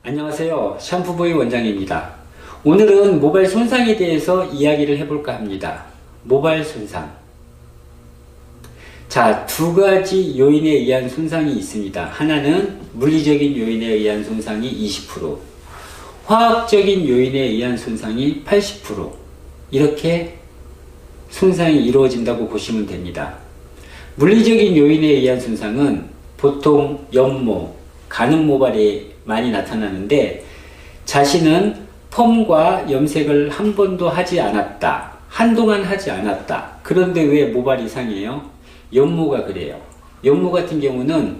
안녕하세요. 샴푸보이 원장입니다. 오늘은 모발 손상에 대해서 이야기를 해볼까 합니다. 모발 손상. 자, 두 가지 요인에 의한 손상이 있습니다. 하나는 물리적인 요인에 의한 손상이 20%, 화학적인 요인에 의한 손상이 80%, 이렇게 손상이 이루어진다고 보시면 됩니다. 물리적인 요인에 의한 손상은 보통 연모, 가늠 모발에 많이 나타나는데, 자신은 펌과 염색을 한 번도 하지 않았다, 한동안 하지 않았다. 그런데 왜 모발이 상해요? 연모가 그래요. 연모 같은 경우는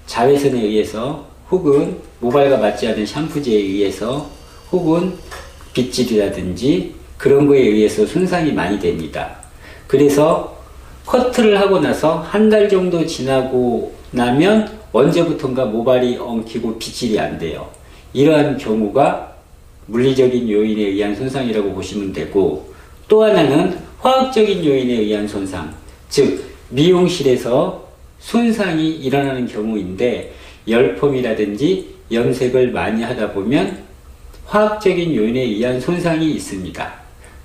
자외선에 의해서, 혹은 모발과 맞지 않은 샴푸제에 의해서, 혹은 빗질이라든지 그런 거에 의해서 손상이 많이 됩니다. 그래서 커트를 하고 나서 한 달 정도 지나고 나면 언제부턴가 모발이 엉키고 빗질이 안 돼요. 이러한 경우가 물리적인 요인에 의한 손상이라고 보시면 되고, 또 하나는 화학적인 요인에 의한 손상, 즉 미용실에서 손상이 일어나는 경우인데, 열펌이라든지 염색을 많이 하다 보면 화학적인 요인에 의한 손상이 있습니다.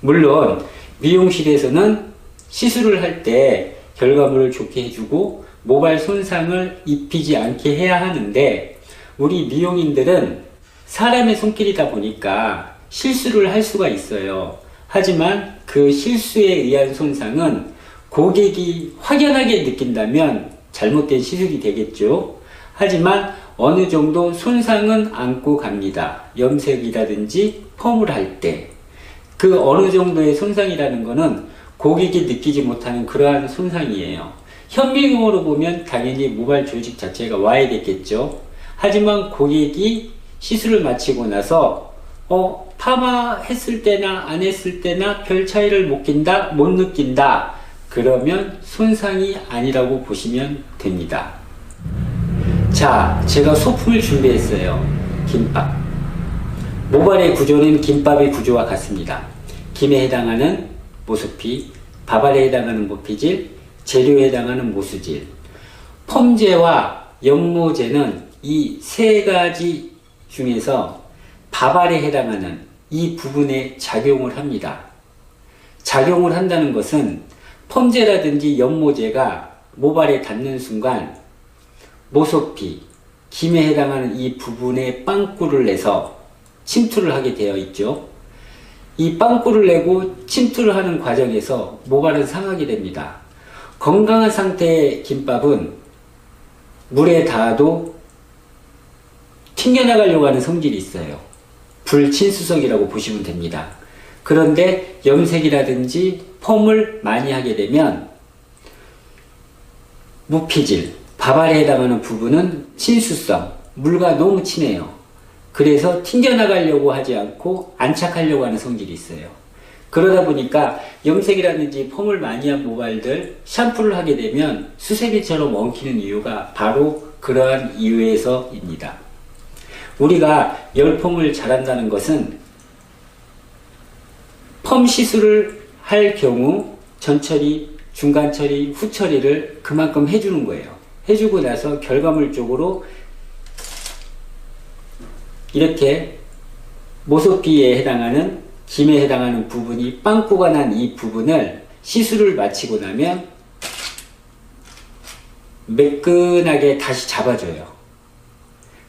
물론 미용실에서는 시술을 할 때 결과물을 좋게 해주고 모발 손상을 입히지 않게 해야 하는데, 우리 미용인들은 사람의 손길이다 보니까 실수를 할 수가 있어요. 하지만 그 실수에 의한 손상은 고객이 확연하게 느낀다면 잘못된 시술이 되겠죠. 하지만 어느 정도 손상은 안고 갑니다. 염색이라든지 펌을 할 때. 그 어느 정도의 손상이라는 것은 고객이 느끼지 못하는 그러한 손상이에요. 현미경으로 보면 당연히 모발 조직 자체가 와야겠죠. 하지만 고객이 시술을 마치고 나서 파마 했을 때나 안 했을 때나 별 차이를 못 느낀다. 그러면 손상이 아니라고 보시면 됩니다. 자, 제가 소품을 준비했어요. 김밥. 모발의 구조는 김밥의 구조와 같습니다. 김에 해당하는 모수피, 밥알에 해당하는 모피질, 재료에 해당하는 모수질. 펌제와 연모제는 이 세 가지 중에서 밥알에 해당하는 이 부분에 작용을 합니다. 작용을 한다는 것은 펌제라든지 연모제가 모발에 닿는 순간 모소피, 김에 해당하는 이 부분에 빵꾸를 내서 침투를 하게 되어 있죠. 이 빵꾸를 내고 침투를 하는 과정에서 모발은 상하게 됩니다. 건강한 상태의 김밥은 물에 닿아도 튕겨나가려고 하는 성질이 있어요. 불친수성이라고 보시면 됩니다. 그런데 염색이라든지 펌을 많이 하게 되면 무피질, 밥알에 해당하는 부분은 친수성, 물과 너무 친해요. 그래서 튕겨나가려고 하지 않고 안착하려고 하는 성질이 있어요. 그러다 보니까 염색이라든지 펌을 많이 한 모발들 샴푸를 하게 되면 수세미처럼 엉키는 이유가 바로 그러한 이유에서입니다. 우리가 열펌을 잘한다는 것은 펌 시술을 할 경우 전처리, 중간처리, 후처리를 그만큼 해주는 거예요. 해주고 나서 결과물적으로 이렇게 모소피에 해당하는, 김에 해당하는 부분이 빵꾸가 난 이 부분을 시술을 마치고 나면 매끈하게 다시 잡아줘요.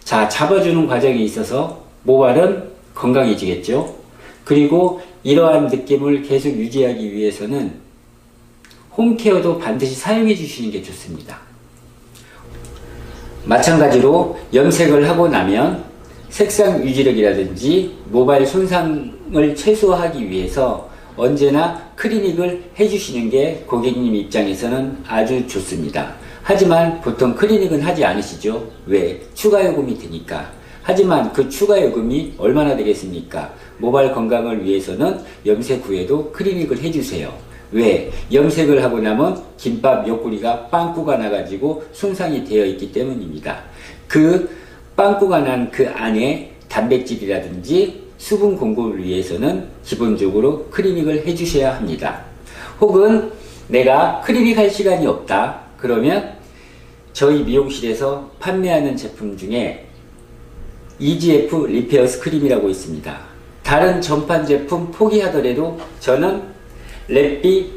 자, 잡아주는 과정에 있어서 모발은 건강해지겠죠. 그리고 이러한 느낌을 계속 유지하기 위해서는 홈케어도 반드시 사용해 주시는 게 좋습니다. 마찬가지로 염색을 하고 나면 색상 유지력이라든지 모발 손상을 최소화하기 위해서 언제나 클리닉을 해주시는 게 고객님 입장에서는 아주 좋습니다. 하지만 보통 클리닉은 하지 않으시죠? 왜? 추가 요금이 드니까. 하지만 그 추가 요금이 얼마나 되겠습니까? 모발 건강을 위해서는 염색 후에도 클리닉을 해주세요. 왜? 염색을 하고 나면 김밥 옆구리가 빵꾸가 나가지고 손상이 되어 있기 때문입니다. 그 빵꾸가 난 그 안에 단백질이라든지 수분 공급을 위해서는 기본적으로 클리닉을 해주셔야 합니다. 혹은 내가 클리닉 할 시간이 없다. 그러면 저희 미용실에서 판매하는 제품 중에 EGF 리페어 스크림이라고 있습니다. 다른 전판 제품 포기하더라도 저는 랩비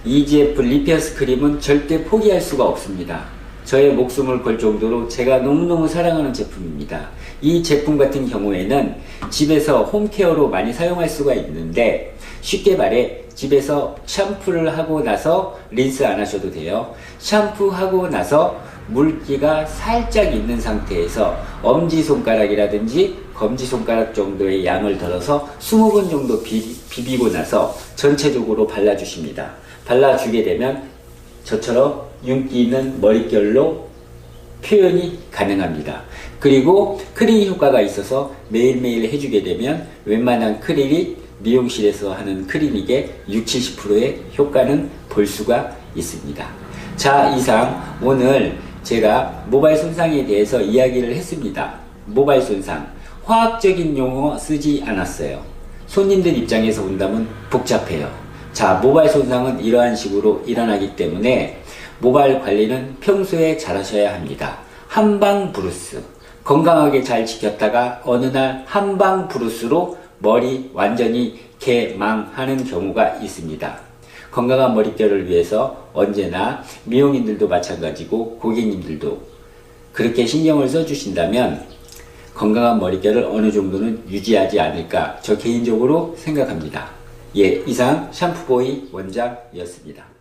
EGF 리페어 스크림은 절대 포기할 수가 없습니다. 저의 목숨을 걸 정도로 제가 너무너무 사랑하는 제품입니다. 이 제품 같은 경우에는 집에서 홈케어로 많이 사용할 수가 있는데, 쉽게 말해 집에서 샴푸를 하고 나서 린스 안 하셔도 돼요. 샴푸하고 나서 물기가 살짝 있는 상태에서 엄지손가락이라든지 검지손가락 정도의 양을 덜어서 20번 정도 비비고 나서 전체적으로 발라주십니다. 발라주게 되면 저처럼 윤기 있는 머릿결로 표현이 가능합니다. 그리고 크릴 효과가 있어서 매일매일 해주게 되면 웬만한 크릴이 미용실에서 하는 크리닉의 60~70%의 효과는 볼 수가 있습니다. 자, 이상 오늘 제가 모발 손상에 대해서 이야기를 했습니다. 모발 손상, 화학적인 용어 쓰지 않았어요. 손님들 입장에서 본다면 복잡해요. 자, 모발 손상은 이러한 식으로 일어나기 때문에 모발 관리는 평소에 잘 하셔야 합니다. 한방 브루스, 건강하게 잘 지켰다가 어느 날 한방 브루스로 머리 완전히 개망하는 경우가 있습니다. 건강한 머릿결을 위해서 언제나 미용인들도 마찬가지고 고객님들도 그렇게 신경을 써주신다면 건강한 머릿결을 어느 정도는 유지하지 않을까 저 개인적으로 생각합니다. 예, 이상 샴푸보이 원장이었습니다.